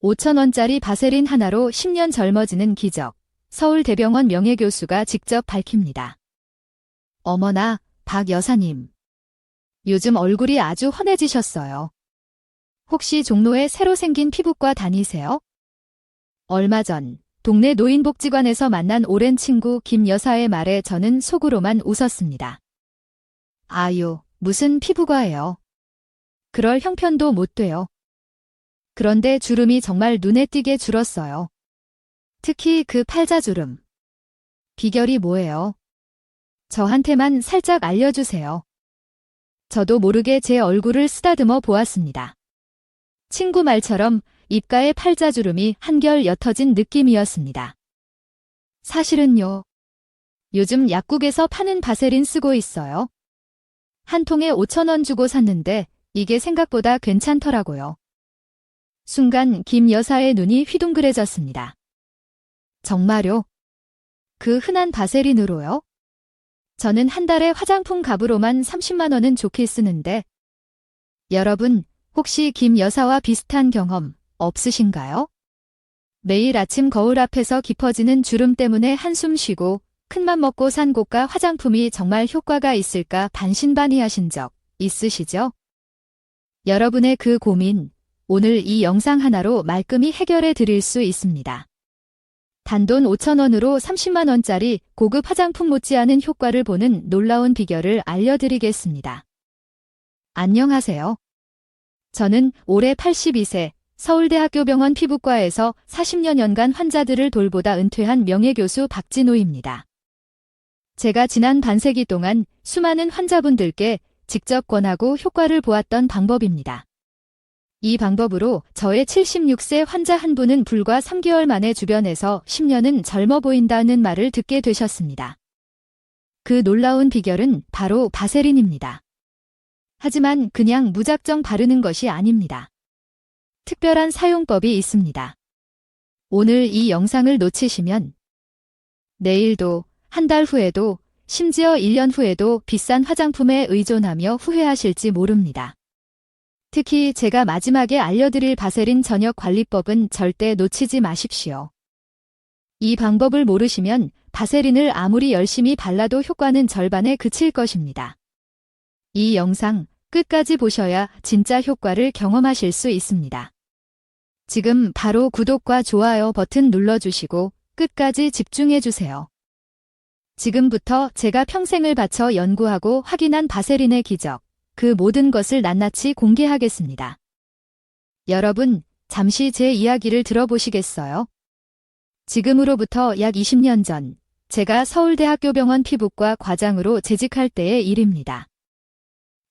5,000원짜리 바세린 하나로 10년 젊어지는 기적. 서울대병원 명예교수가 직접 밝힙니다. 어머나, 박 여사님. 요즘 얼굴이 아주 환해지셨어요. 혹시 종로에 새로 생긴 피부과 다니세요? 얼마 전 동네 노인복지관에서 만난 오랜 친구 김 여사의 말에 저는 속으로만 웃었습니다. 아유, 무슨 피부과예요. 그럴 형편도 못 돼요. 그런데 주름이 정말 눈에 띄게 줄었어요. 특히 그 팔자주름. 비결이 뭐예요? 저한테만 살짝 알려주세요. 저도 모르게 제 얼굴을 쓰다듬어 보았습니다. 친구 말처럼 입가에 팔자주름이 한결 옅어진 느낌이었습니다. 사실은요. 요즘 약국에서 파는 바세린 쓰고 있어요. 한 통에 5,000원 주고 샀는데 이게 생각보다 괜찮더라고요. 순간 김 여사의 눈이 휘둥그레졌습니다. 정말요? 그 흔한 바세린으로요? 저는 한 달에 화장품 값으로만 30만 원은 좋게 쓰는데. 여러분, 혹시 김 여사와 비슷한 경험 없으신가요? 매일 아침 거울 앞에서 깊어지는 주름 때문에 한숨 쉬고 큰맘 먹고 산 고가 화장품이 정말 효과가 있을까 반신반의하신 적 있으시죠? 여러분의 그 고민, 오늘 이 영상 하나로 말끔히 해결해 드릴 수 있습니다. 단돈 5,000원으로 30만 원짜리 고급 화장품 못지않은 효과를 보는 놀라운 비결을 알려드리겠습니다. 안녕하세요. 저는 올해 82세 서울대학교병원 피부과에서 40여년간 환자들을 돌보다 은퇴한 명예교수 박진우입니다. 제가 지난 반세기 동안 수많은 환자분들께 직접 권하고 효과를 보았던 방법입니다. 이 방법으로 저의 76세 환자 한 분은 불과 3개월 만에 주변에서 10년은 젊어 보인다는 말을 듣게 되셨습니다. 그 놀라운 비결은 바로 바세린입니다. 하지만 그냥 무작정 바르는 것이 아닙니다. 특별한 사용법이 있습니다. 오늘 이 영상을 놓치시면 내일도, 한 달 후에도, 심지어 1년 후에도 비싼 화장품에 의존하며 후회하실지 모릅니다. 특히 제가 마지막에 알려드릴 바세린 전역 관리법은 절대 놓치지 마십시오. 이 방법을 모르시면 바세린을 아무리 열심히 발라도 효과는 절반에 그칠 것입니다. 이 영상 끝까지 보셔야 진짜 효과를 경험하실 수 있습니다. 지금 바로 구독과 좋아요 버튼 눌러주시고 끝까지 집중해주세요. 지금부터 제가 평생을 바쳐 연구하고 확인한 바세린의 기적, 그 모든 것을 낱낱이 공개하겠습니다. 여러분, 잠시 제 이야기를 들어보시겠어요? 지금으로부터 약 20년 전, 제가 서울대학교병원 피부과 과장으로 재직할 때의 일입니다.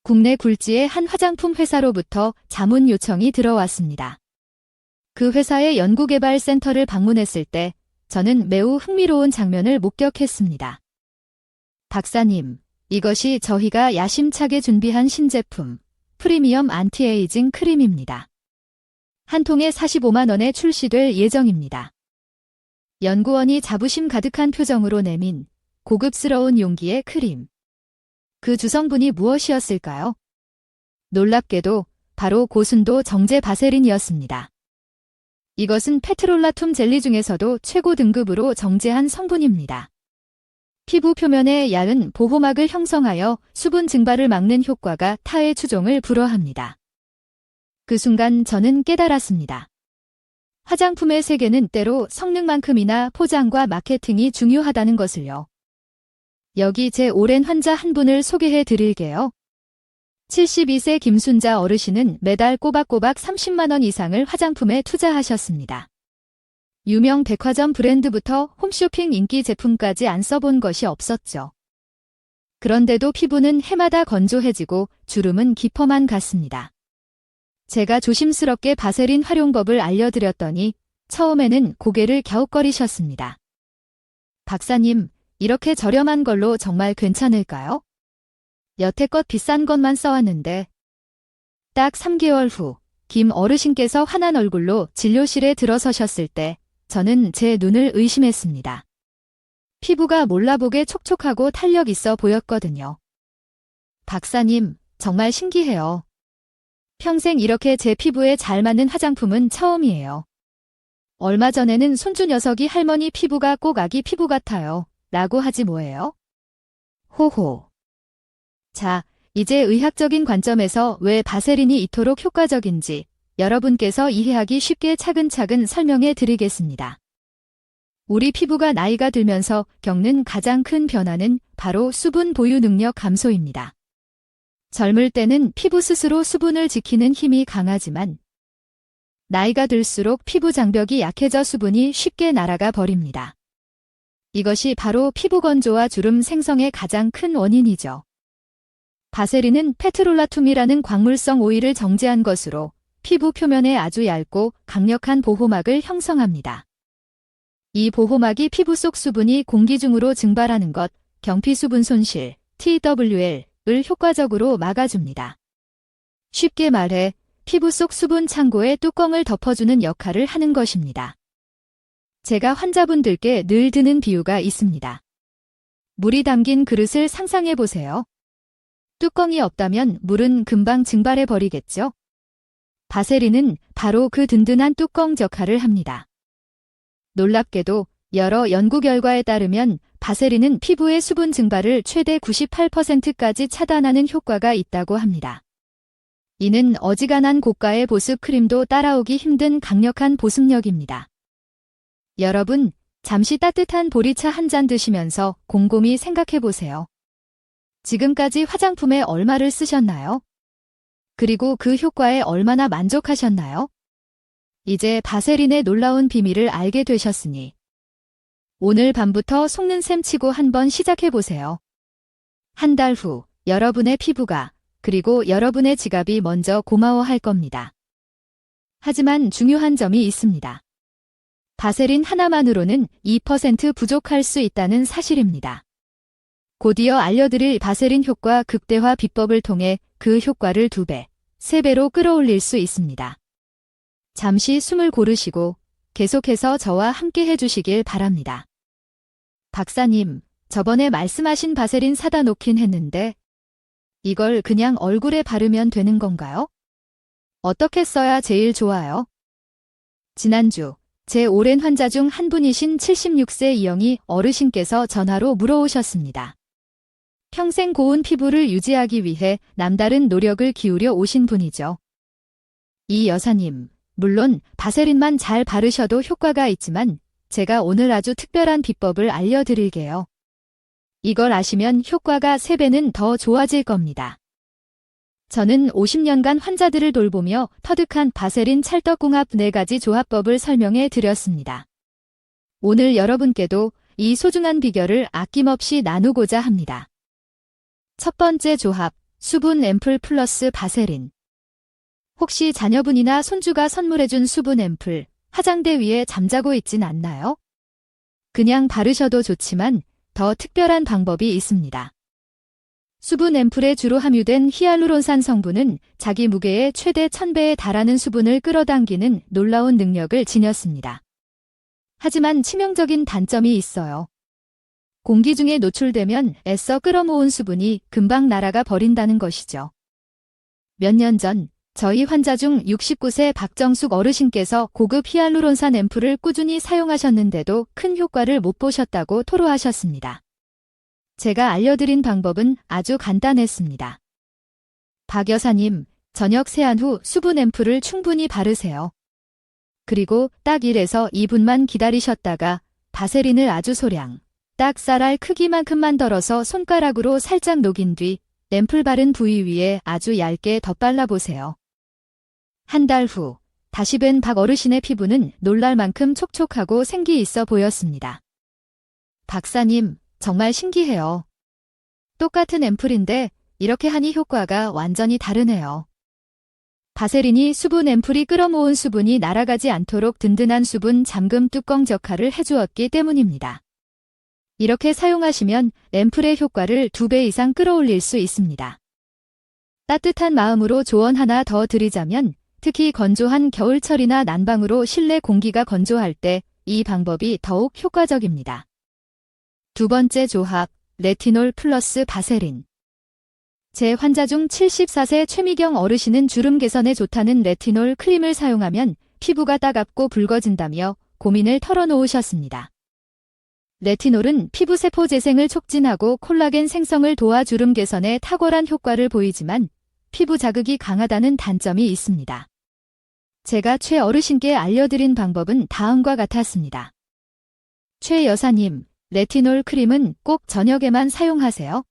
국내 굴지의 한 화장품 회사로부터 자문 요청이 들어왔습니다. 그 회사의 연구개발센터를 방문했을 때 저는 매우 흥미로운 장면을 목격했습니다. 박사님, 이것이 저희가 야심차게 준비한 신제품, 프리미엄 안티에이징 크림입니다. 한 통에 45만 원에 출시될 예정입니다. 연구원이 자부심 가득한 표정으로 내민 고급스러운 용기의 크림. 그 주성분이 무엇이었을까요? 놀랍게도 바로 고순도 정제 바세린이었습니다. 이것은 페트롤라툼 젤리 중에서도 최고 등급으로 정제한 성분입니다. 피부 표면에 얇은 보호막을 형성하여 수분 증발을 막는 효과가 타의 추종을 불허합니다. 그 순간 저는 깨달았습니다. 화장품의 세계는 때로 성능만큼이나 포장과 마케팅이 중요하다는 것을요. 여기 제 오랜 환자 한 분을 소개해 드릴게요. 72세 김순자 어르신은 매달 꼬박꼬박 30만 원 이상을 화장품에 투자하셨습니다. 유명 백화점 브랜드부터 홈쇼핑 인기 제품까지 안 써본 것이 없었죠. 그런데도 피부는 해마다 건조해지고 주름은 깊어만 갔습니다. 제가 조심스럽게 바세린 활용법을 알려드렸더니 처음에는 고개를 갸웃거리셨습니다. 박사님, 이렇게 저렴한 걸로 정말 괜찮을까요? 여태껏 비싼 것만 써왔는데. 딱 3개월 후, 김 어르신께서 환한 얼굴로 진료실에 들어서셨을 때 저는 제 눈을 의심했습니다. 피부가 몰라보게 촉촉하고 탄력 있어 보였거든요. 박사님, 정말 신기해요. 평생 이렇게 제 피부에 잘 맞는 화장품은 처음이에요. 얼마 전에는 손주 녀석이 할머니 피부가 꼭 아기 피부 같아요. 라고 하지 뭐예요? 호호. 자, 이제 의학적인 관점에서 왜 바세린이 이토록 효과적인지 여러분께서 이해하기 쉽게 차근차근 설명해 드리겠습니다. 우리 피부가 나이가 들면서 겪는 가장 큰 변화는 바로 수분 보유 능력 감소입니다. 젊을 때는 피부 스스로 수분을 지키는 힘이 강하지만 나이가 들수록 피부 장벽이 약해져 수분이 쉽게 날아가 버립니다. 이것이 바로 피부 건조와 주름 생성의 가장 큰 원인이죠. 바세린은 페트롤라툼이라는 광물성 오일을 정제한 것으로 피부 표면에 아주 얇고 강력한 보호막을 형성합니다. 이 보호막이 피부 속 수분이 공기 중으로 증발하는 것, 경피수분 손실, TWL을 효과적으로 막아줍니다. 쉽게 말해 피부 속 수분 창고의 뚜껑을 덮어주는 역할을 하는 것입니다. 제가 환자분들께 늘 드는 비유가 있습니다. 물이 담긴 그릇을 상상해 보세요. 뚜껑이 없다면 물은 금방 증발해 버리겠죠? 바세린은 바로 그 든든한 뚜껑 역할을 합니다. 놀랍게도 여러 연구 결과에 따르면 바세린은 피부의 수분 증발을 최대 98%까지 차단하는 효과가 있다고 합니다. 이는 어지간한 고가의 보습 크림도 따라오기 힘든 강력한 보습력입니다. 여러분, 잠시 따뜻한 보리차 한 잔 드시면서 곰곰이 생각해 보세요. 지금까지 화장품에 얼마를 쓰셨나요? 그리고 그 효과에 얼마나 만족하셨나요? 이제 바세린의 놀라운 비밀을 알게 되셨으니 오늘 밤부터 속는 셈 치고 한번 시작해 보세요. 한 달 후 여러분의 피부가 그리고 여러분의 지갑이 먼저 고마워할 겁니다. 하지만 중요한 점이 있습니다. 바세린 하나만으로는 2% 부족할 수 있다는 사실입니다. 곧이어 알려드릴 바세린 효과 극대화 비법을 통해 그 효과를 2배, 3배로 끌어올릴 수 있습니다. 잠시 숨을 고르시고 계속해서 저와 함께 해주시길 바랍니다. 박사님, 저번에 말씀하신 바세린 사다 놓긴 했는데 이걸 그냥 얼굴에 바르면 되는 건가요? 어떻게 써야 제일 좋아요? 지난주 제 오랜 환자 중 한 분이신 76세 이영희 어르신께서 전화로 물어오셨습니다. 평생 고운 피부를 유지하기 위해 남다른 노력을 기울여 오신 분이죠. 이 여사님, 물론 바세린만 잘 바르셔도 효과가 있지만 제가 오늘 아주 특별한 비법을 알려드릴게요. 이걸 아시면 효과가 3배는 더 좋아질 겁니다. 저는 50년간 환자들을 돌보며 터득한 바세린 찰떡궁합 4가지 조합법을 설명해 드렸습니다. 오늘 여러분께도 이 소중한 비결을 아낌없이 나누고자 합니다. 첫 번째 조합, 수분 앰플 플러스 바세린. 혹시 자녀분이나 손주가 선물해준 수분 앰플, 화장대 위에 잠자고 있진 않나요? 그냥 바르셔도 좋지만 더 특별한 방법이 있습니다. 수분 앰플에 주로 함유된 히알루론산 성분은 자기 무게의 최대 1000배에 달하는 수분을 끌어당기는 놀라운 능력을 지녔습니다. 하지만 치명적인 단점이 있어요. 공기 중에 노출되면 애써 끌어모은 수분이 금방 날아가 버린다는 것이죠. 몇 년 전 저희 환자 중 69세 박정숙 어르신께서 고급 히알루론산 앰플을 꾸준히 사용하셨는데도 큰 효과를 못 보셨다고 토로하셨습니다. 제가 알려드린 방법은 아주 간단했습니다. 박 여사님, 저녁 세안 후 수분 앰플을 충분히 바르세요. 그리고 딱 1에서 2분만 기다리셨다가 바세린을 아주 소량, 딱 쌀알 크기만큼만 덜어서 손가락으로 살짝 녹인 뒤 앰플 바른 부위 위에 아주 얇게 덧발라 보세요. 한 달 후, 다시 뵌 박 어르신의 피부는 놀랄 만큼 촉촉하고 생기 있어 보였습니다. 박사님, 정말 신기해요. 똑같은 앰플인데 이렇게 하니 효과가 완전히 다르네요. 바세린이 수분 앰플이 끌어모은 수분이 날아가지 않도록 든든한 수분 잠금 뚜껑 역할을 해주었기 때문입니다. 이렇게 사용하시면 앰플의 효과를 2배 이상 끌어올릴 수 있습니다. 따뜻한 마음으로 조언 하나 더 드리자면 특히 건조한 겨울철이나 난방으로 실내 공기가 건조할 때 이 방법이 더욱 효과적입니다. 두 번째 조합, 레티놀 플러스 바세린. 제 환자 중 74세 최미경 어르신은 주름 개선에 좋다는 레티놀 크림을 사용하면 피부가 따갑고 붉어진다며 고민을 털어놓으셨습니다. 레티놀은 피부세포 재생을 촉진하고 콜라겐 생성을 도와 주름 개선에 탁월한 효과를 보이지만 피부 자극이 강하다는 단점이 있습니다. 제가 최 어르신께 알려드린 방법은 다음과 같았습니다. 최 여사님, 레티놀 크림은 꼭 저녁에만 사용하세요.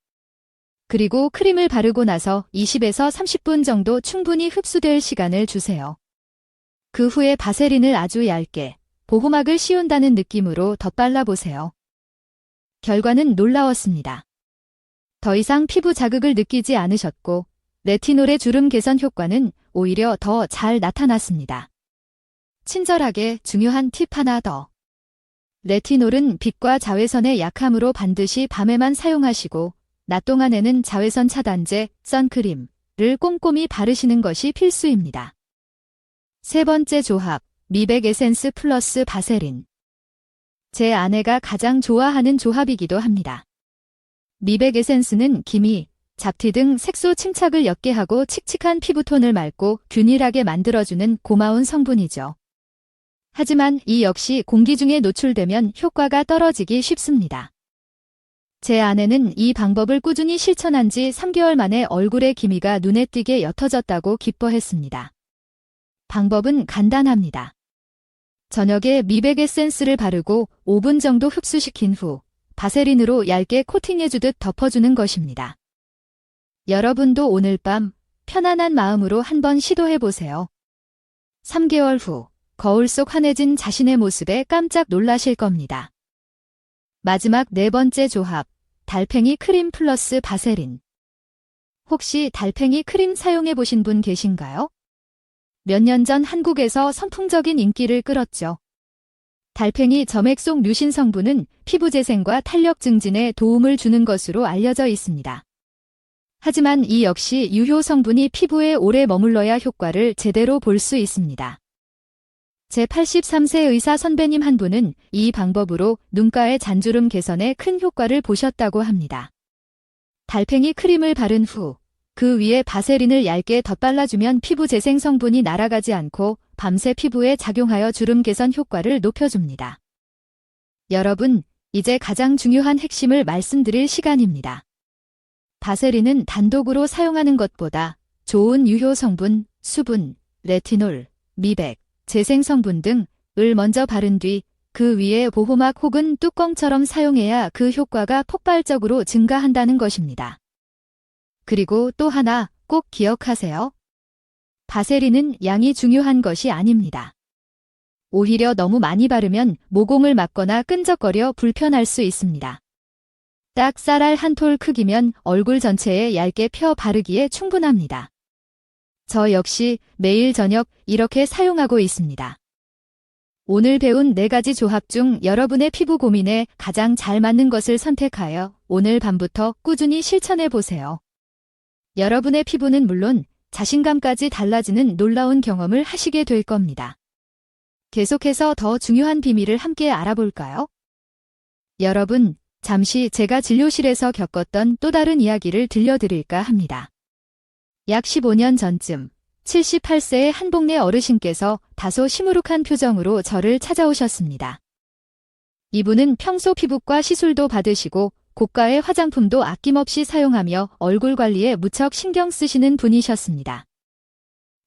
그리고 크림을 바르고 나서 20에서 30분 정도 충분히 흡수될 시간을 주세요. 그 후에 바세린을 아주 얇게, 보호막을 씌운다는 느낌으로 덧발라 보세요. 결과는 놀라웠습니다. 더 이상 피부 자극을 느끼지 않으셨고, 레티놀의 주름 개선 효과는 오히려 더 잘 나타났습니다. 친절하게 중요한 팁 하나 더. 레티놀은 빛과 자외선에 약하므로 반드시 밤에만 사용하시고, 낮 동안에는 자외선 차단제, 선크림을 꼼꼼히 바르시는 것이 필수입니다. 세 번째 조합, 미백 에센스 플러스 바세린. 제 아내가 가장 좋아하는 조합이기도 합니다. 미백 에센스는 기미, 잡티 등 색소 침착을 옅게 하고 칙칙한 피부톤을 맑고 균일하게 만들어주는 고마운 성분이죠. 하지만 이 역시 공기 중에 노출되면 효과가 떨어지기 쉽습니다. 제 아내는 이 방법을 꾸준히 실천한 지 3개월 만에 얼굴의 기미가 눈에 띄게 옅어졌다고 기뻐했습니다. 방법은 간단합니다. 저녁에 미백 에센스를 바르고 5분 정도 흡수시킨 후 바세린으로 얇게 코팅해주듯 덮어주는 것입니다. 여러분도 오늘 밤 편안한 마음으로 한번 시도해보세요. 3개월 후 거울 속 환해진 자신의 모습에 깜짝 놀라실 겁니다. 마지막 네 번째 조합, 달팽이 크림 플러스 바세린. 혹시 달팽이 크림 사용해보신 분 계신가요? 몇 년 전 한국에서 선풍적인 인기를 끌었죠. 달팽이 점액 속 류신 성분은 피부 재생과 탄력 증진에 도움을 주는 것으로 알려져 있습니다. 하지만 이 역시 유효 성분이 피부에 오래 머물러야 효과를 제대로 볼 수 있습니다. 제 83세 의사 선배님 한 분은 이 방법으로 눈가의 잔주름 개선에 큰 효과를 보셨다고 합니다. 달팽이 크림을 바른 후 그 위에 바세린을 얇게 덧발라주면 피부 재생 성분이 날아가지 않고 밤새 피부에 작용하여 주름 개선 효과를 높여줍니다. 여러분, 이제 가장 중요한 핵심을 말씀드릴 시간입니다. 바세린은 단독으로 사용하는 것보다 좋은 유효 성분, 수분, 레티놀, 미백, 재생 성분 등을 먼저 바른 뒤 그 위에 보호막 혹은 뚜껑처럼 사용해야 그 효과가 폭발적으로 증가한다는 것입니다. 그리고 또 하나 꼭 기억하세요. 바세린은 양이 중요한 것이 아닙니다. 오히려 너무 많이 바르면 모공을 막거나 끈적거려 불편할 수 있습니다. 딱 쌀알 한 톨 크기면 얼굴 전체에 얇게 펴 바르기에 충분합니다. 저 역시 매일 저녁 이렇게 사용하고 있습니다. 오늘 배운 4가지 조합 중 여러분의 피부 고민에 가장 잘 맞는 것을 선택하여 오늘 밤부터 꾸준히 실천해 보세요. 여러분의 피부는 물론 자신감까지 달라지는 놀라운 경험을 하시게 될 겁니다. 계속해서 더 중요한 비밀을 함께 알아볼까요? 여러분, 잠시 제가 진료실에서 겪었던 또 다른 이야기를 들려드릴까 합니다. 약 15년 전쯤 78세의 한복내 어르신께서 다소 시무룩한 표정으로 저를 찾아오셨습니다. 이분은 평소 피부과 시술도 받으시고 고가의 화장품도 아낌없이 사용하며 얼굴 관리에 무척 신경 쓰시는 분이셨습니다.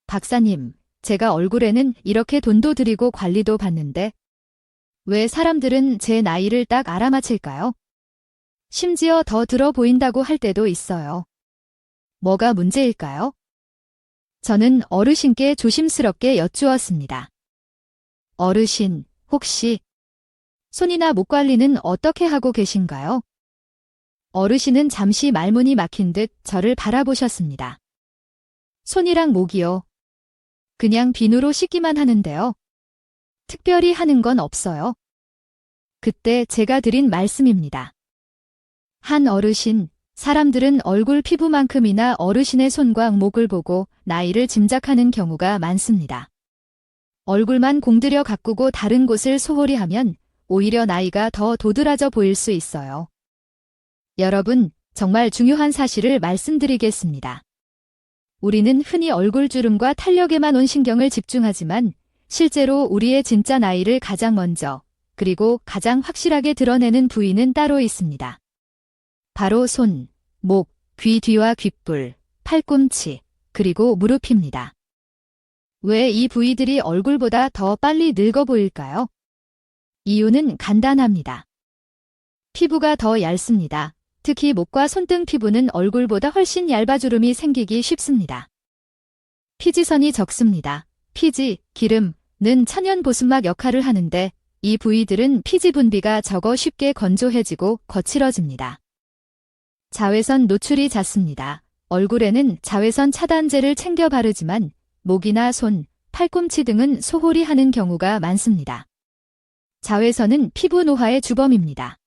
박사님, 제가 얼굴에는 이렇게 돈도 들이고 관리도 받는데 왜 사람들은 제 나이를 딱 알아맞힐까요? 심지어 더 들어 보인다고 할 때도 있어요. 뭐가 문제일까요? 저는 어르신께 조심스럽게 여쭈었습니다. 어르신, 혹시 손이나 목 관리는 어떻게 하고 계신가요? 어르신은 잠시 말문이 막힌 듯 저를 바라보셨습니다. 손이랑 목이요. 그냥 비누로 씻기만 하는데요. 특별히 하는 건 없어요. 그때 제가 드린 말씀입니다. 한 어르신, 사람들은 얼굴 피부만큼이나 어르신의 손과 목을 보고 나이를 짐작하는 경우가 많습니다. 얼굴만 공들여 가꾸고 다른 곳을 소홀히 하면 오히려 나이가 더 도드라져 보일 수 있어요. 여러분, 정말 중요한 사실을 말씀드리겠습니다. 우리는 흔히 얼굴 주름과 탄력에만 온 신경을 집중하지만 실제로 우리의 진짜 나이를 가장 먼저, 그리고 가장 확실하게 드러내는 부위는 따로 있습니다. 바로 손, 목, 귀 뒤와 귓불, 팔꿈치, 그리고 무릎입니다. 왜 이 부위들이 얼굴보다 더 빨리 늙어 보일까요? 이유는 간단합니다. 피부가 더 얇습니다. 특히 목과 손등 피부는 얼굴보다 훨씬 얇아주름이 생기기 쉽습니다. 피지선이 적습니다. 피지, 기름은 천연 보습막 역할을 하는데 이 부위들은 피지 분비가 적어 쉽게 건조해지고 거칠어집니다. 자외선 노출이 잦습니다. 얼굴에는 자외선 차단제를 챙겨 바르지만 목이나 손, 팔꿈치 등은 소홀히 하는 경우가 많습니다. 자외선은 피부 노화의 주범입니다.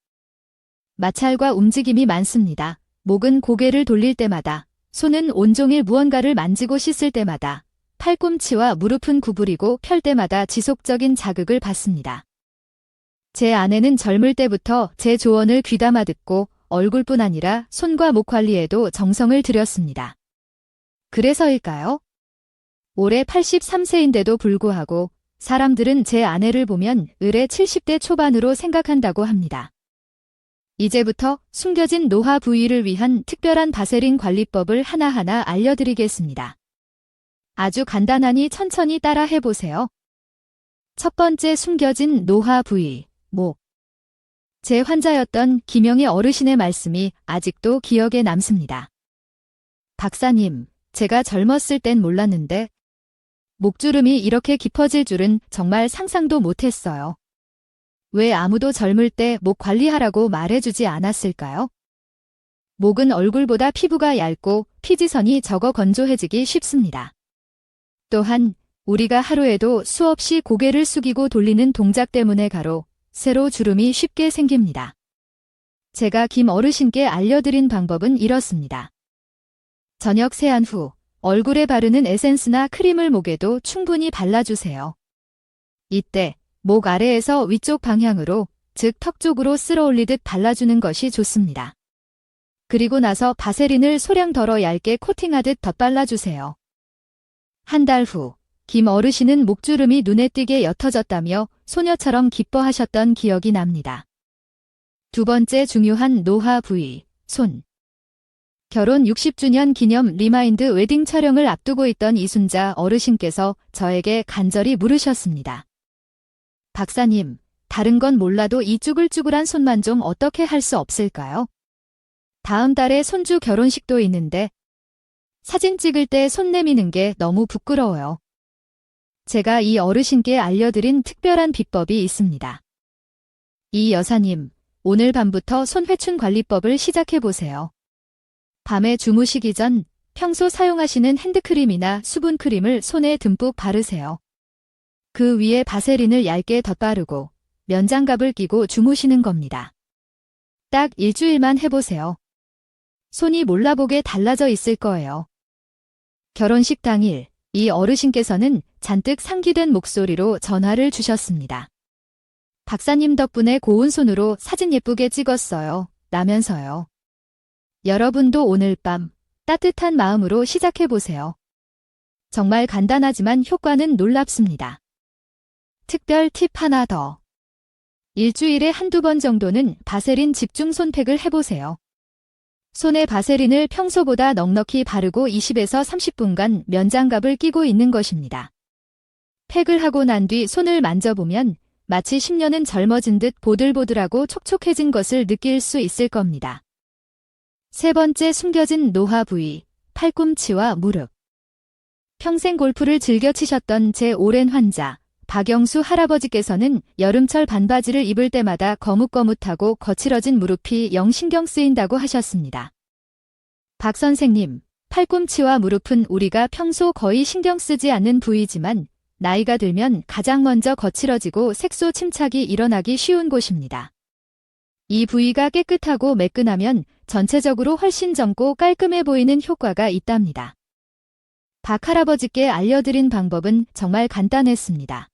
마찰과 움직임이 많습니다. 목은 고개를 돌릴 때마다, 손은 온종일 무언가를 만지고 씻을 때마다, 팔꿈치와 무릎은 구부리고 펼 때마다 지속적인 자극을 받습니다. 제 아내는 젊을 때부터 제 조언을 귀담아 듣고 얼굴뿐 아니라 손과 목 관리에도 정성을 들였습니다. 그래서일까요? 올해 83세인데도 불구하고 사람들은 제 아내를 보면 을의 70대 초반으로 생각한다고 합니다. 이제부터 숨겨진 노화 부위를 위한 특별한 바세린 관리법을 하나하나 알려드리겠습니다. 아주 간단하니 천천히 따라 해보세요. 첫 번째 숨겨진 노화 부위, 목. 제 환자였던 김영희 어르신의 말씀이 아직도 기억에 남습니다. 박사님, 제가 젊었을 땐 몰랐는데 목주름이 이렇게 깊어질 줄은 정말 상상도 못했어요. 왜 아무도 젊을 때 목 관리하라고 말해주지 않았을까요? 목은 얼굴보다 피부가 얇고 피지선이 적어 건조해지기 쉽습니다. 또한 우리가 하루에도 수없이 고개를 숙이고 돌리는 동작 때문에 가로, 세로 주름이 쉽게 생깁니다. 제가 김 어르신께 알려드린 방법은 이렇습니다. 저녁 세안 후 얼굴에 바르는 에센스나 크림을 목에도 충분히 발라주세요. 이때 목 아래에서 위쪽 방향으로, 즉 턱 쪽으로 쓸어 올리듯 발라주는 것이 좋습니다. 그리고 나서 바세린을 소량 덜어 얇게 코팅하듯 덧발라주세요. 한 달 후, 김 어르신은 목주름이 눈에 띄게 옅어졌다며 소녀처럼 기뻐하셨던 기억이 납니다. 두 번째 중요한 노화 부위, 손. 결혼 60주년 기념 리마인드 웨딩 촬영을 앞두고 있던 이순자 어르신께서 저에게 간절히 물으셨습니다. 박사님, 다른 건 몰라도 이 쭈글쭈글한 손만 좀 어떻게 할 수 없을까요? 다음 달에 손주 결혼식도 있는데 사진 찍을 때 손 내미는 게 너무 부끄러워요. 제가 이 어르신께 알려드린 특별한 비법이 있습니다. 이 여사님, 오늘 밤부터 손회춘 관리법을 시작해보세요. 밤에 주무시기 전 평소 사용하시는 핸드크림이나 수분크림을 손에 듬뿍 바르세요. 그 위에 바세린을 얇게 덧바르고 면장갑을 끼고 주무시는 겁니다. 딱 일주일만 해보세요. 손이 몰라보게 달라져 있을 거예요. 결혼식 당일, 이 어르신께서는 잔뜩 상기된 목소리로 전화를 주셨습니다. 박사님 덕분에 고운 손으로 사진 예쁘게 찍었어요. 라면서요. 여러분도 오늘 밤 따뜻한 마음으로 시작해보세요. 정말 간단하지만 효과는 놀랍습니다. 특별 팁 하나 더. 일주일에 한두 번 정도는 바세린 집중 손팩을 해보세요. 손에 바세린을 평소보다 넉넉히 바르고 20에서 30분간 면장갑을 끼고 있는 것입니다. 팩을 하고 난 뒤 손을 만져보면 마치 10년은 젊어진 듯 보들보들하고 촉촉해진 것을 느낄 수 있을 겁니다. 세 번째 숨겨진 노화 부위, 팔꿈치와 무릎. 평생 골프를 즐겨 치셨던 제 오랜 환자, 박영수 할아버지께서는 여름철 반바지를 입을 때마다 거뭇거뭇하고 거칠어진 무릎이 영 신경 쓰인다고 하셨습니다. 박 선생님, 팔꿈치와 무릎은 우리가 평소 거의 신경 쓰지 않는 부위지만 나이가 들면 가장 먼저 거칠어지고 색소 침착이 일어나기 쉬운 곳입니다. 이 부위가 깨끗하고 매끈하면 전체적으로 훨씬 젊고 깔끔해 보이는 효과가 있답니다. 박 할아버지께 알려드린 방법은 정말 간단했습니다.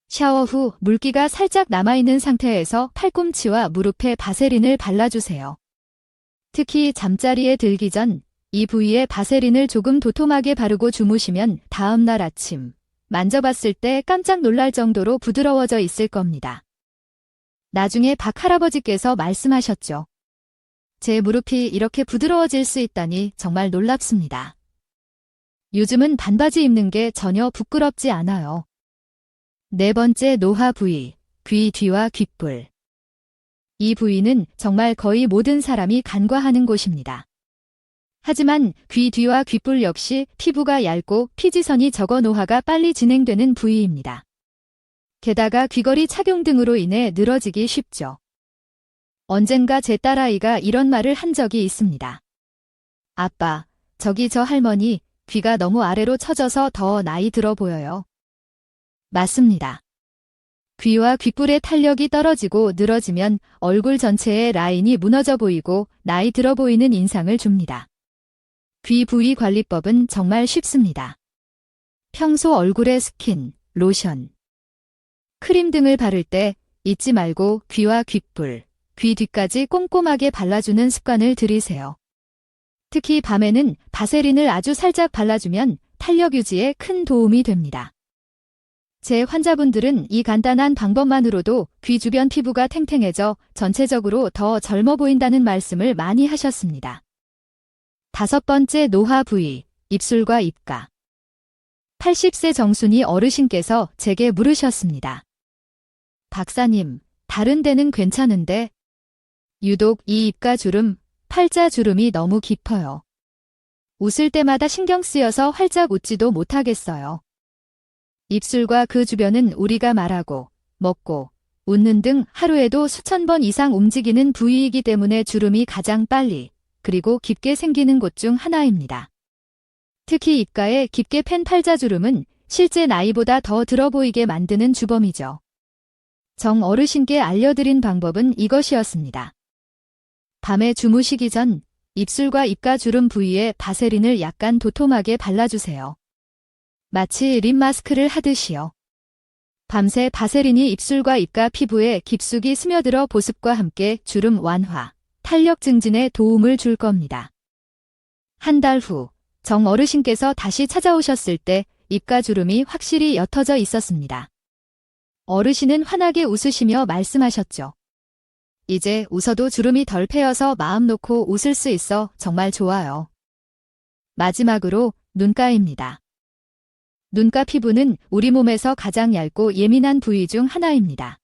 샤워 후 물기가 살짝 남아있는 상태에서 팔꿈치와 무릎에 바세린을 발라주세요. 특히 잠자리에 들기 전 이 부위에 바세린을 조금 도톰하게 바르고 주무시면 다음 날 아침 만져봤을 때 깜짝 놀랄 정도로 부드러워져 있을 겁니다. 나중에 박 할아버지께서 말씀하셨죠. 제 무릎이 이렇게 부드러워질 수 있다니 정말 놀랍습니다. 요즘은 반바지 입는 게 전혀 부끄럽지 않아요. 네 번째 노화 부위, 귀 뒤와 귓불. 이 부위는 정말 거의 모든 사람이 간과하는 곳입니다. 하지만 귀 뒤와 귓불 역시 피부가 얇고 피지선이 적어 노화가 빨리 진행되는 부위입니다. 게다가 귀걸이 착용 등으로 인해 늘어지기 쉽죠. 언젠가 제 딸아이가 이런 말을 한 적이 있습니다. 아빠, 저기 저 할머니, 귀가 너무 아래로 처져서 더 나이 들어 보여요. 맞습니다. 귀와 귓불의 탄력이 떨어지고 늘어지면 얼굴 전체의 라인이 무너져 보이고 나이 들어 보이는 인상을 줍니다. 귀 부위 관리법은 정말 쉽습니다. 평소 얼굴에 스킨, 로션, 크림 등을 바를 때 잊지 말고 귀와 귓불, 귀 뒤까지 꼼꼼하게 발라주는 습관을 들이세요. 특히 밤에는 바세린을 아주 살짝 발라주면 탄력 유지에 큰 도움이 됩니다. 제 환자분들은 이 간단한 방법만으로도 귀 주변 피부가 탱탱해져 전체적으로 더 젊어 보인다는 말씀을 많이 하셨습니다. 다섯 번째 노화 부위, 입술과 입가. 80세 정순이 어르신께서 제게 물으셨습니다. 박사님, 다른 데는 괜찮은데 유독 이 입가 주름, 팔자 주름이 너무 깊어요. 웃을 때마다 신경 쓰여서 활짝 웃지도 못하겠어요. 입술과 그 주변은 우리가 말하고, 먹고, 웃는 등 하루에도 수천 번 이상 움직이는 부위이기 때문에 주름이 가장 빨리, 그리고 깊게 생기는 곳 중 하나입니다. 특히 입가에 깊게 팬 팔자주름은 실제 나이보다 더 들어 보이게 만드는 주범이죠. 정 어르신께 알려드린 방법은 이것이었습니다. 밤에 주무시기 전 입술과 입가 주름 부위에 바세린을 약간 도톰하게 발라주세요. 마치 립 마스크를 하듯이요. 밤새 바세린이 입술과 입가 피부에 깊숙이 스며들어 보습과 함께 주름 완화, 탄력 증진에 도움을 줄 겁니다. 한 달 후, 정 어르신께서 다시 찾아오셨을 때 입가 주름이 확실히 옅어져 있었습니다. 어르신은 환하게 웃으시며 말씀하셨죠. 이제 웃어도 주름이 덜 패여서 마음 놓고 웃을 수 있어 정말 좋아요. 마지막으로 눈가입니다. 눈가 피부는 우리 몸에서 가장 얇고 예민한 부위 중 하나입니다.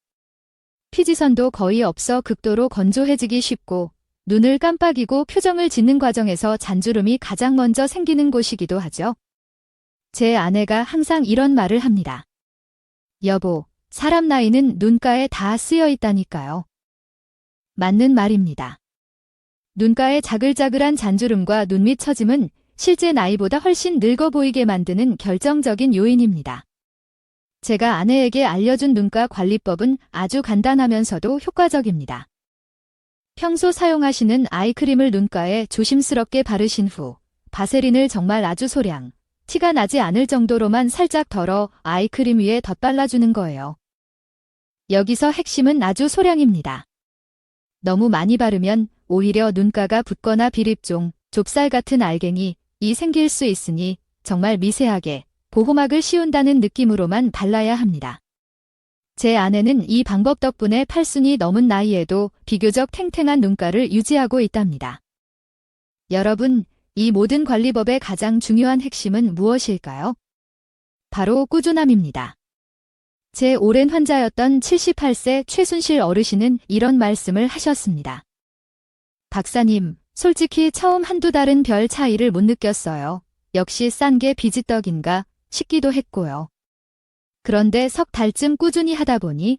피지선도 거의 없어 극도로 건조해지기 쉽고 눈을 깜빡이고 표정을 짓는 과정에서 잔주름이 가장 먼저 생기는 곳이기도 하죠. 제 아내가 항상 이런 말을 합니다. 여보, 사람 나이는 눈가에 다 쓰여 있다니까요. 맞는 말입니다. 눈가의 자글자글한 잔주름과 눈밑 처짐은 실제 나이보다 훨씬 늙어 보이게 만드는 결정적인 요인입니다. 제가 아내에게 알려준 눈가 관리법은 아주 간단하면서도 효과적입니다. 평소 사용하시는 아이크림을 눈가에 조심스럽게 바르신 후 바세린을 정말 아주 소량, 티가 나지 않을 정도로만 살짝 덜어 아이크림 위에 덧발라주는 거예요. 여기서 핵심은 아주 소량입니다. 너무 많이 바르면 오히려 눈가가 붓거나 비립종, 좁쌀 같은 알갱이, 이 생길 수 있으니 정말 미세하게 보호막을 씌운다는 느낌으로만 발라야 합니다. 제 아내는 이 방법 덕분에 80이 넘은 나이에도 비교적 탱탱한 눈가를 유지하고 있답니다. 여러분, 이 모든 관리법의 가장 중요한 핵심은 무엇일까요? 바로 꾸준함입니다. 제 오랜 환자였던 78세 최순실 어르신은 이런 말씀을 하셨습니다. 박사님, 솔직히 처음 한두 달은 별 차이를 못 느꼈어요. 역시 싼 게 비지떡인가 싶기도 했고요. 그런데 석 달쯤 꾸준히 하다 보니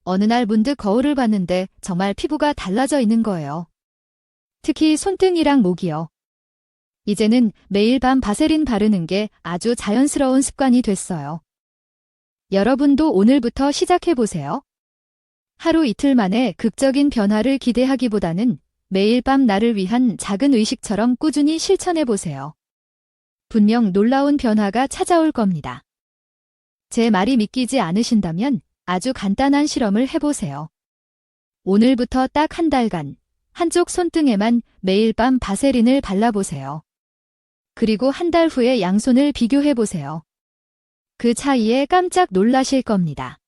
어느 날 문득 거울을 봤는데 정말 피부가 달라져 있는 거예요. 특히 손등이랑 목이요. 이제는 매일 밤 바세린 바르는 게 아주 자연스러운 습관이 됐어요. 여러분도 오늘부터 시작해보세요. 하루 이틀 만에 극적인 변화를 기대하기보다는 매일 밤 나를 위한 작은 의식처럼 꾸준히 실천해보세요. 분명 놀라운 변화가 찾아올 겁니다. 제 말이 믿기지 않으신다면 아주 간단한 실험을 해보세요. 오늘부터 딱 한 달간 한쪽 손등에만 매일 밤 바세린을 발라보세요. 그리고 한 달 후에 양손을 비교해보세요. 그 차이에 깜짝 놀라실 겁니다.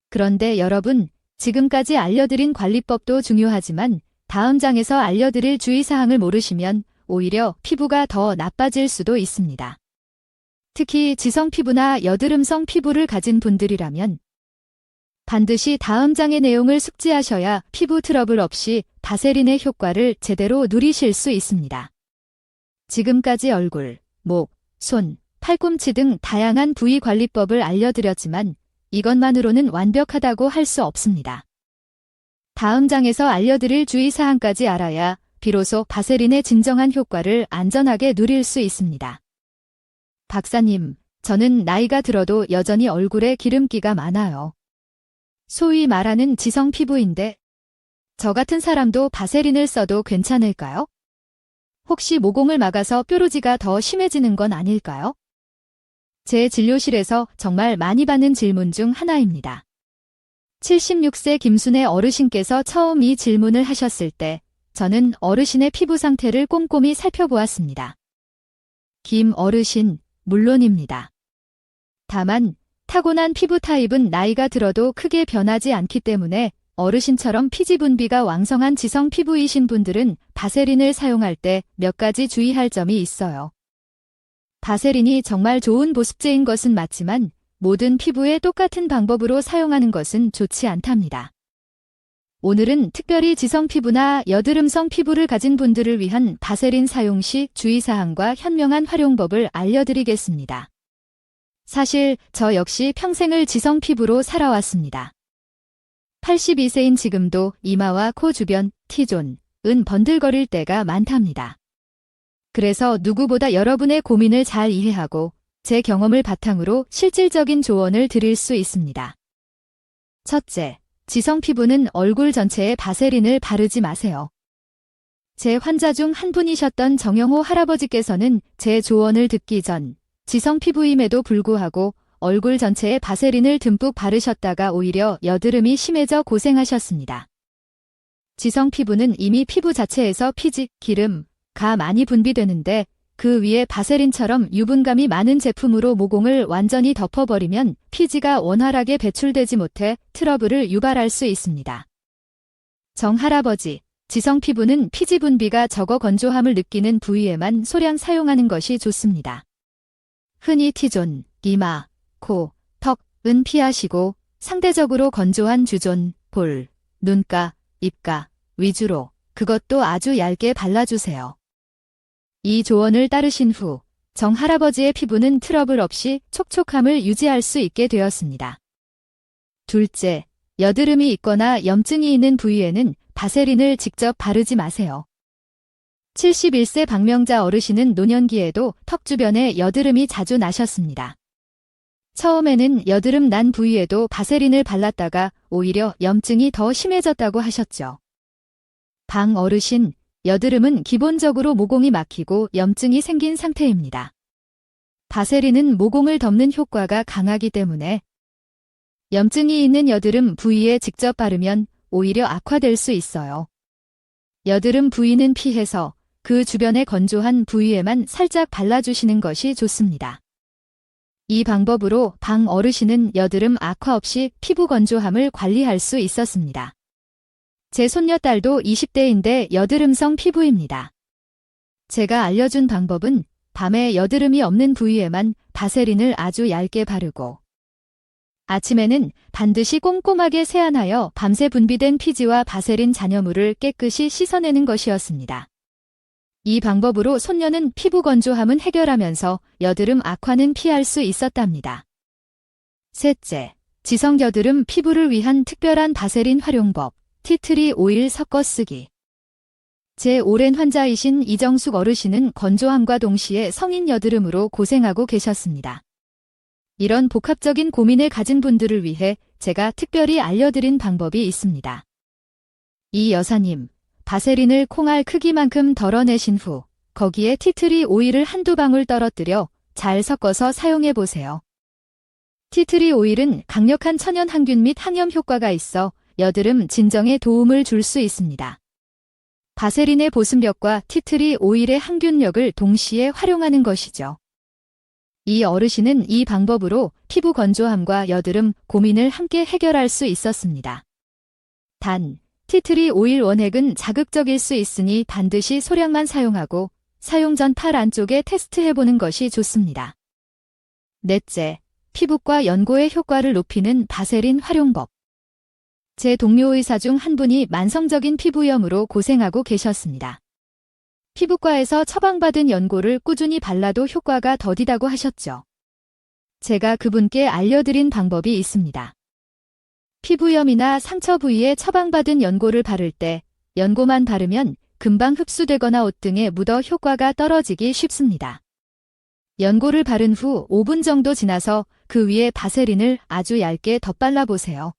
그런데 여러분, 지금까지 알려드린 관리법도 중요하지만 다음 장에서 알려드릴 주의사항을 모르시면 오히려 피부가 더 나빠질 수도 있습니다. 특히 지성 피부나 여드름성 피부를 가진 분들이라면 반드시 다음 장의 내용을 숙지하셔야 피부 트러블 없이 바세린의 효과를 제대로 누리실 수 있습니다. 지금까지 얼굴, 목, 손, 팔꿈치 등 다양한 부위 관리법을 알려드렸지만 이것만으로는 완벽하다고 할 수 없습니다. 다음 장에서 알려드릴 주의사항까지 알아야 비로소 바세린의 진정한 효과를 안전하게 누릴 수 있습니다. 박사님, 저는 나이가 들어도 여전히 얼굴에 기름기가 많아요. 소위 말하는 지성 피부인데 저 같은 사람도 바세린을 써도 괜찮을까요? 혹시 모공을 막아서 뾰루지가 더 심해지는 건 아닐까요? 제 진료실에서 정말 많이 받는 질문 중 하나입니다. 76세 김순애 어르신께서 처음 이 질문을 하셨을 때 저는 어르신의 피부 상태를 꼼꼼히 살펴보았습니다. 김 어르신, 물론입니다. 다만 타고난 피부 타입은 나이가 들어도 크게 변하지 않기 때문에 어르신처럼 피지 분비가 왕성한 지성 피부이신 분들은 바세린을 사용할 때 몇 가지 주의할 점이 있어요. 바세린이 정말 좋은 보습제인 것은 맞지만 모든 피부에 똑같은 방법으로 사용하는 것은 좋지 않답니다. 오늘은 특별히 지성 피부나 여드름성 피부를 가진 분들을 위한 바세린 사용 시 주의사항과 현명한 활용법을 알려드리겠습니다. 사실 저 역시 평생을 지성 피부로 살아왔습니다. 82세인 지금도 이마와 코 주변, T존은 번들거릴 때가 많답니다. 그래서 누구보다 여러분의 고민을 잘 이해하고 제 경험을 바탕으로 실질적인 조언을 드릴 수 있습니다. 첫째, 지성 피부는 얼굴 전체에 바세린을 바르지 마세요. 제 환자 중 한 분이셨던 정영호 할아버지께서는 제 조언을 듣기 전 지성 피부임에도 불구하고 얼굴 전체에 바세린을 듬뿍 바르셨다가 오히려 여드름이 심해져 고생하셨습니다. 지성 피부는 이미 피부 자체에서 피지, 기름가 많이 분비되는데 그 위에 바세린처럼 유분감이 많은 제품으로 모공을 완전히 덮어버리면 피지가 원활하게 배출되지 못해 트러블을 유발할 수 있습니다. 정 할아버지, 지성 피부는 피지 분비가 적어 건조함을 느끼는 부위에만 소량 사용하는 것이 좋습니다. 흔히 T존, 이마, 코, 턱은 피하시고 상대적으로 건조한 주존, 볼, 눈가, 입가 위주로 그것도 아주 얇게 발라주세요. 이 조언을 따르신 후 정 할아버지의 피부는 트러블 없이 촉촉함을 유지할 수 있게 되었습니다. 둘째, 여드름이 있거나 염증이 있는 부위에는 바세린을 직접 바르지 마세요. 71세 박명자 어르신은 노년기에도 턱 주변에 여드름이 자주 나셨습니다. 처음에는 여드름 난 부위에도 바세린을 발랐다가 오히려 염증이 더 심해졌다고 하셨죠. 방 어르신, 여드름은 기본적으로 모공이 막히고 염증이 생긴 상태입니다. 바세린은 모공을 덮는 효과가 강하기 때문에 염증이 있는 여드름 부위에 직접 바르면 오히려 악화될 수 있어요. 여드름 부위는 피해서 그 주변의 건조한 부위에만 살짝 발라주시는 것이 좋습니다. 이 방법으로 방 어르신은 여드름 악화 없이 피부 건조함을 관리할 수 있었습니다. 제 손녀딸도 20대인데 여드름성 피부입니다. 제가 알려준 방법은 밤에 여드름이 없는 부위에만 바세린을 아주 얇게 바르고 아침에는 반드시 꼼꼼하게 세안하여 밤새 분비된 피지와 바세린 잔여물을 깨끗이 씻어내는 것이었습니다. 이 방법으로 손녀는 피부 건조함은 해결하면서 여드름 악화는 피할 수 있었답니다. 셋째, 지성 여드름 피부를 위한 특별한 바세린 활용법, 티트리 오일 섞어 쓰기. 제 오랜 환자이신 이정숙 어르신은 건조함과 동시에 성인 여드름으로 고생하고 계셨습니다. 이런 복합적인 고민을 가진 분들을 위해 제가 특별히 알려드린 방법이 있습니다. 이 여사님, 바세린을 콩알 크기만큼 덜어내신 후 거기에 티트리 오일을 한두 방울 떨어뜨려 잘 섞어서 사용해 보세요. 티트리 오일은 강력한 천연 항균 및 항염 효과가 있어 여드름 진정에 도움을 줄 수 있습니다. 바세린의 보습력과 티트리 오일의 항균력을 동시에 활용하는 것이죠. 이 어르신은 이 방법으로 피부 건조함과 여드름, 고민을 함께 해결할 수 있었습니다. 단, 티트리 오일 원액은 자극적일 수 있으니 반드시 소량만 사용하고 사용 전 팔 안쪽에 테스트해보는 것이 좋습니다. 넷째, 피부과 연고의 효과를 높이는 바세린 활용법. 제 동료 의사 중 한 분이 만성적인 피부염으로 고생하고 계셨습니다. 피부과에서 처방받은 연고를 꾸준히 발라도 효과가 더디다고 하셨죠. 제가 그분께 알려드린 방법이 있습니다. 피부염이나 상처 부위에 처방받은 연고를 바를 때 연고만 바르면 금방 흡수되거나 옷 등에 묻어 효과가 떨어지기 쉽습니다. 연고를 바른 후 5분 정도 지나서 그 위에 바세린을 아주 얇게 덧발라보세요.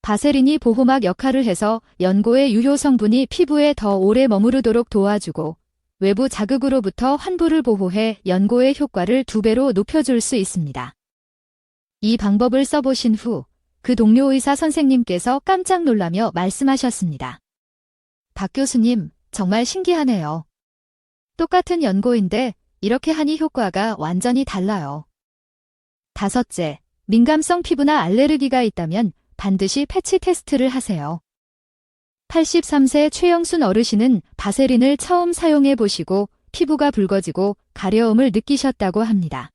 바세린이 보호막 역할을 해서 연고의 유효 성분이 피부에 더 오래 머무르도록 도와주고 외부 자극으로부터 환부를 보호해 연고의 효과를 2배로 높여줄 수 있습니다. 이 방법을 써보신 후 그 동료 의사 선생님께서 깜짝 놀라며 말씀하셨습니다. 박 교수님, 정말 신기하네요. 똑같은 연고인데 이렇게 하니 효과가 완전히 달라요. 다섯째, 민감성 피부나 알레르기가 있다면 반드시 패치 테스트를 하세요. 83세 최영순 어르신은 바세린을 처음 사용해 보시고 피부가 붉어지고 가려움을 느끼셨다고 합니다.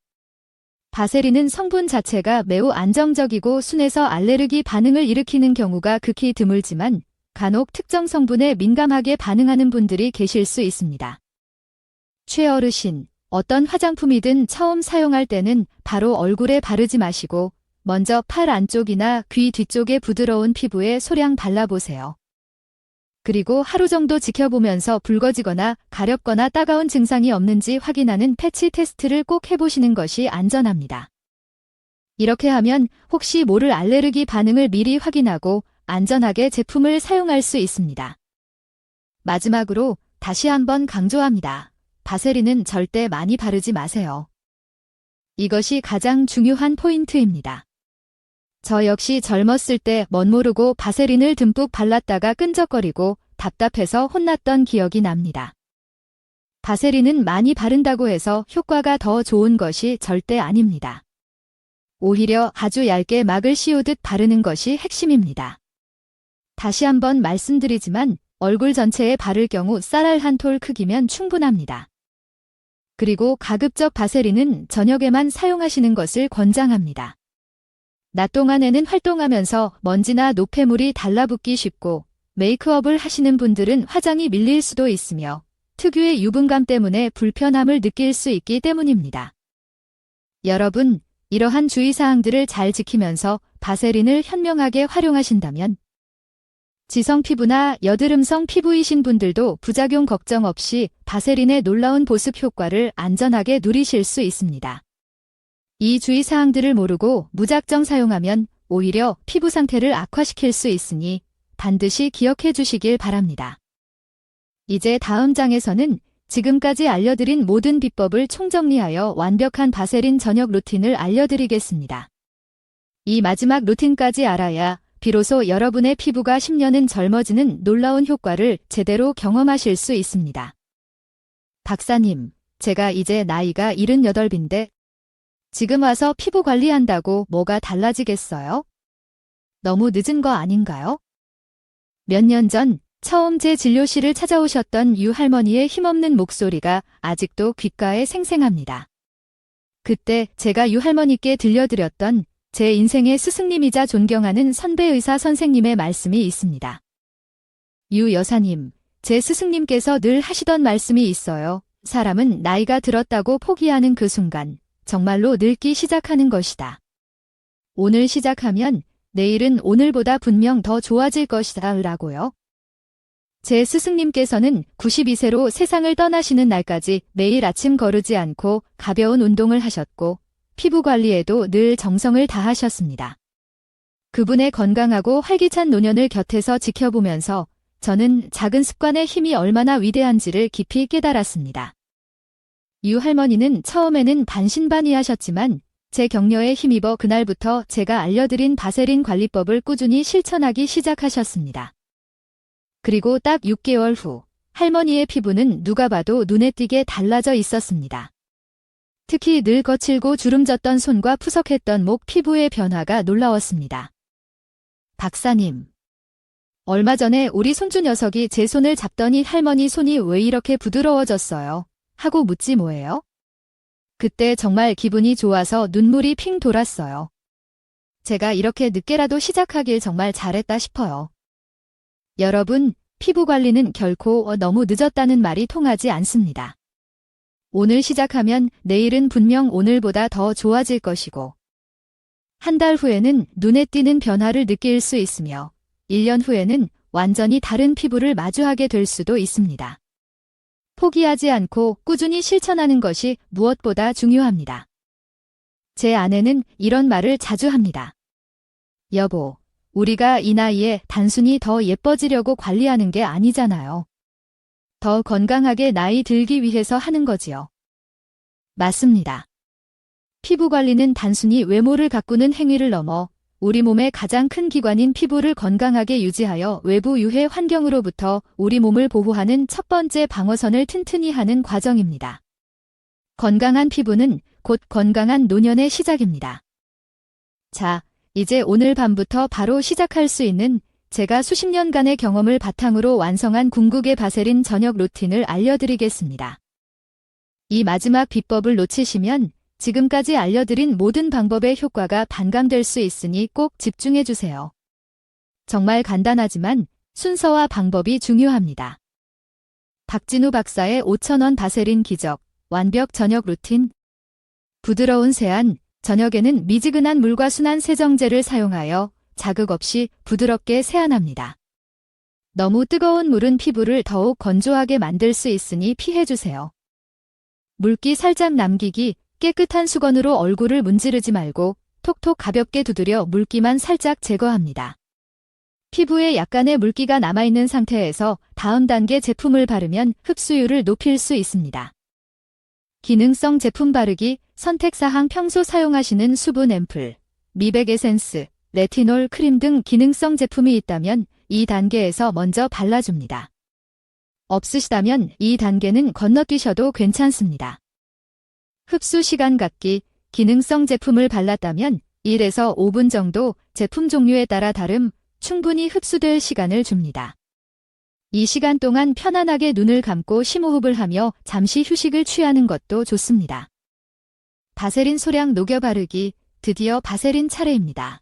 바세린은 성분 자체가 매우 안정적이고 순해서 알레르기 반응을 일으키는 경우가 극히 드물지만 간혹 특정 성분에 민감하게 반응하는 분들이 계실 수 있습니다. 최 어르신, 어떤 화장품이든 처음 사용할 때는 바로 얼굴에 바르지 마시고 먼저 팔 안쪽이나 귀 뒤쪽의 부드러운 피부에 소량 발라보세요. 그리고 하루 정도 지켜보면서 붉어지거나 가렵거나 따가운 증상이 없는지 확인하는 패치 테스트를 꼭 해보시는 것이 안전합니다. 이렇게 하면 혹시 모를 알레르기 반응을 미리 확인하고 안전하게 제품을 사용할 수 있습니다. 마지막으로 다시 한번 강조합니다. 바세린은 절대 많이 바르지 마세요. 이것이 가장 중요한 포인트입니다. 저 역시 젊었을 때 멋모르고 바세린을 듬뿍 발랐다가 끈적거리고 답답해서 혼났던 기억이 납니다. 바세린은 많이 바른다고 해서 효과가 더 좋은 것이 절대 아닙니다. 오히려 아주 얇게 막을 씌우듯 바르는 것이 핵심입니다. 다시 한번 말씀드리지만 얼굴 전체에 바를 경우 쌀알 한 톨 크기면 충분합니다. 그리고 가급적 바세린은 저녁에만 사용하시는 것을 권장합니다. 낮 동안에는 활동하면서 먼지나 노폐물이 달라붙기 쉽고 메이크업을 하시는 분들은 화장이 밀릴 수도 있으며 특유의 유분감 때문에 불편함을 느낄 수 있기 때문입니다. 여러분, 이러한 주의사항들을 잘 지키면서 바세린을 현명하게 활용하신다면 지성 피부나 여드름성 피부이신 분들도 부작용 걱정 없이 바세린의 놀라운 보습 효과를 안전하게 누리실 수 있습니다. 이 주의사항들을 모르고 무작정 사용하면 오히려 피부 상태를 악화시킬 수 있으니 반드시 기억해 주시길 바랍니다. 이제 다음 장에서는 지금까지 알려드린 모든 비법을 총정리하여 완벽한 바세린 저녁 루틴을 알려드리겠습니다. 이 마지막 루틴까지 알아야 비로소 여러분의 피부가 10년은 젊어지는 놀라운 효과를 제대로 경험하실 수 있습니다. 박사님, 제가 이제 나이가 78인데 지금 와서 피부 관리한다고 뭐가 달라지겠어요? 너무 늦은 거 아닌가요? 몇 년 전 처음 제 진료실을 찾아오셨던 유 할머니의 힘없는 목소리가 아직도 귓가에 생생합니다. 그때 제가 유 할머니께 들려드렸던 제 인생의 스승님이자 존경하는 선배 의사 선생님의 말씀이 있습니다. 유 여사님, 제 스승님께서 늘 하시던 말씀이 있어요. 사람은 나이가 들었다고 포기하는 그 순간 정말로 늙기 시작하는 것이다. 오늘 시작하면 내일은 오늘보다 분명 더 좋아질 것이다 라고요. 제 스승님께서는 92세로 세상을 떠나시는 날까지 매일 아침 거르지 않고 가벼운 운동을 하셨고 피부 관리에도 늘 정성을 다하셨습니다. 그분의 건강하고 활기찬 노년을 곁에서 지켜보면서 저는 작은 습관의 힘이 얼마나 위대한지를 깊이 깨달았습니다. 유 할머니는 처음에는 반신반의하셨지만 제 격려에 힘입어 그날부터 제가 알려드린 바세린 관리법을 꾸준히 실천하기 시작하셨습니다. 그리고 딱 6개월 후 할머니의 피부는 누가 봐도 눈에 띄게 달라져 있었습니다. 특히 늘 거칠고 주름졌던 손과 푸석했던 목 피부의 변화가 놀라웠습니다. 박사님. 얼마 전에 우리 손주 녀석이 제 손을 잡더니 할머니 손이 왜 이렇게 부드러워졌어요? 하고 묻지 뭐예요? 그때 정말 기분이 좋아서 눈물이 핑 돌았어요. 제가 이렇게 늦게라도 시작하길 정말 잘했다 싶어요. 여러분, 피부 관리는 결코 너무 늦었다는 말이 통하지 않습니다. 오늘 시작하면 내일은 분명 오늘보다 더 좋아질 것이고, 한 달 후에는 눈에 띄는 변화를 느낄 수 있으며, 1년 후에는 완전히 다른 피부를 마주하게 될 수도 있습니다. 포기하지 않고 꾸준히 실천하는 것이 무엇보다 중요합니다. 제 아내는 이런 말을 자주 합니다. 여보, 우리가 이 나이에 단순히 더 예뻐지려고 관리하는 게 아니잖아요. 더 건강하게 나이 들기 위해서 하는 거지요. 맞습니다. 피부 관리는 단순히 외모를 가꾸는 행위를 넘어 우리 몸의 가장 큰 기관인 피부를 건강하게 유지하여 외부 유해 환경으로부터 우리 몸을 보호하는 첫 번째 방어선을 튼튼히 하는 과정입니다. 건강한 피부는 곧 건강한 노년의 시작입니다. 자, 이제 오늘 밤부터 바로 시작할 수 있는 제가 수십 년간의 경험을 바탕으로 완성한 궁극의 바세린 저녁 루틴을 알려드리겠습니다. 이 마지막 비법을 놓치시면 지금까지 알려드린 모든 방법의 효과가 반감될 수 있으니 꼭 집중해주세요. 정말 간단하지만 순서와 방법이 중요합니다. 박진우 박사의 5,000원 바세린 기적, 완벽 저녁 루틴. 부드러운 세안, 저녁에는 미지근한 물과 순한 세정제를 사용하여 자극 없이 부드럽게 세안합니다. 너무 뜨거운 물은 피부를 더욱 건조하게 만들 수 있으니 피해주세요. 물기 살짝 남기기, 깨끗한 수건으로 얼굴을 문지르지 말고 톡톡 가볍게 두드려 물기만 살짝 제거합니다. 피부에 약간의 물기가 남아있는 상태에서 다음 단계 제품을 바르면 흡수율을 높일 수 있습니다. 기능성 제품 바르기, 선택사항 평소 사용하시는 수분 앰플, 미백 에센스, 레티놀 크림 등 기능성 제품이 있다면 이 단계에서 먼저 발라줍니다. 없으시다면 이 단계는 건너뛰셔도 괜찮습니다. 흡수 시간 갖기, 기능성 제품을 발랐다면 1에서 5분 정도 제품 종류에 따라 다름 충분히 흡수될 시간을 줍니다. 이 시간 동안 편안하게 눈을 감고 심호흡을 하며 잠시 휴식을 취하는 것도 좋습니다. 바세린 소량 녹여 바르기, 드디어 바세린 차례입니다.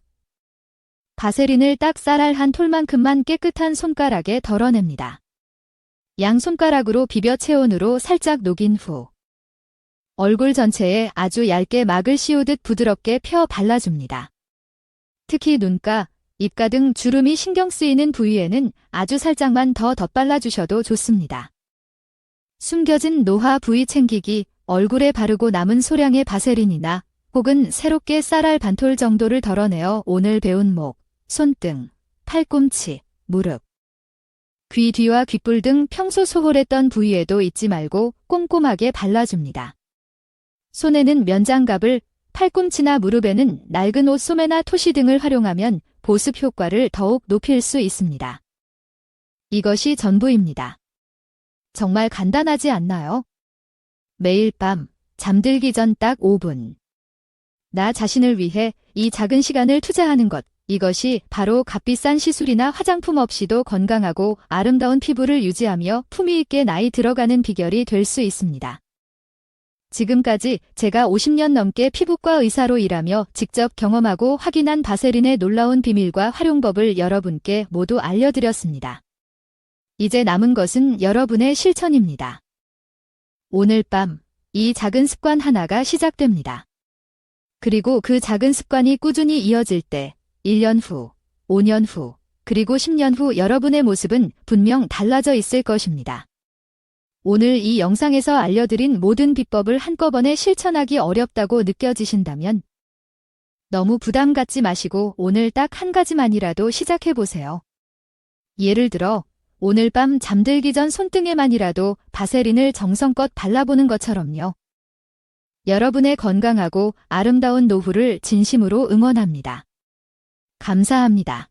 바세린을 딱 쌀알 한 톨만큼만 깨끗한 손가락에 덜어냅니다. 양손가락으로 비벼 체온으로 살짝 녹인 후 얼굴 전체에 아주 얇게 막을 씌우듯 부드럽게 펴 발라줍니다. 특히 눈가, 입가 등 주름이 신경 쓰이는 부위에는 아주 살짝만 더 덧발라주셔도 좋습니다. 숨겨진 노화 부위 챙기기, 얼굴에 바르고 남은 소량의 바세린이나 혹은 새롭게 쌀알 반톨 정도를 덜어내어 오늘 배운 목, 손등, 팔꿈치, 무릎, 귀 뒤와 귓불 등 평소 소홀했던 부위에도 잊지 말고 꼼꼼하게 발라줍니다. 손에는 면장갑을, 팔꿈치나 무릎에는 낡은 옷 소매나 토시 등을 활용하면 보습 효과를 더욱 높일 수 있습니다. 이것이 전부입니다. 정말 간단하지 않나요? 매일 밤 잠들기 전 딱 5분. 나 자신을 위해 이 작은 시간을 투자하는 것, 이것이 바로 값비싼 시술이나 화장품 없이도 건강하고 아름다운 피부를 유지하며 품위 있게 나이 들어가는 비결이 될 수 있습니다. 지금까지 제가 50년 넘게 피부과 의사로 일하며 직접 경험하고 확인한 바세린의 놀라운 비밀과 활용법을 여러분께 모두 알려드렸습니다. 이제 남은 것은 여러분의 실천입니다. 오늘 밤, 이 작은 습관 하나가 시작됩니다. 그리고 그 작은 습관이 꾸준히 이어질 때 1년 후, 5년 후, 그리고 10년 후 여러분의 모습은 분명 달라져 있을 것입니다. 오늘 이 영상에서 알려드린 모든 비법을 한꺼번에 실천하기 어렵다고 느껴지신다면 너무 부담 갖지 마시고 오늘 딱 한 가지만이라도 시작해보세요. 예를 들어 오늘 밤 잠들기 전 손등에만이라도 바세린을 정성껏 발라보는 것처럼요. 여러분의 건강하고 아름다운 노후를 진심으로 응원합니다. 감사합니다.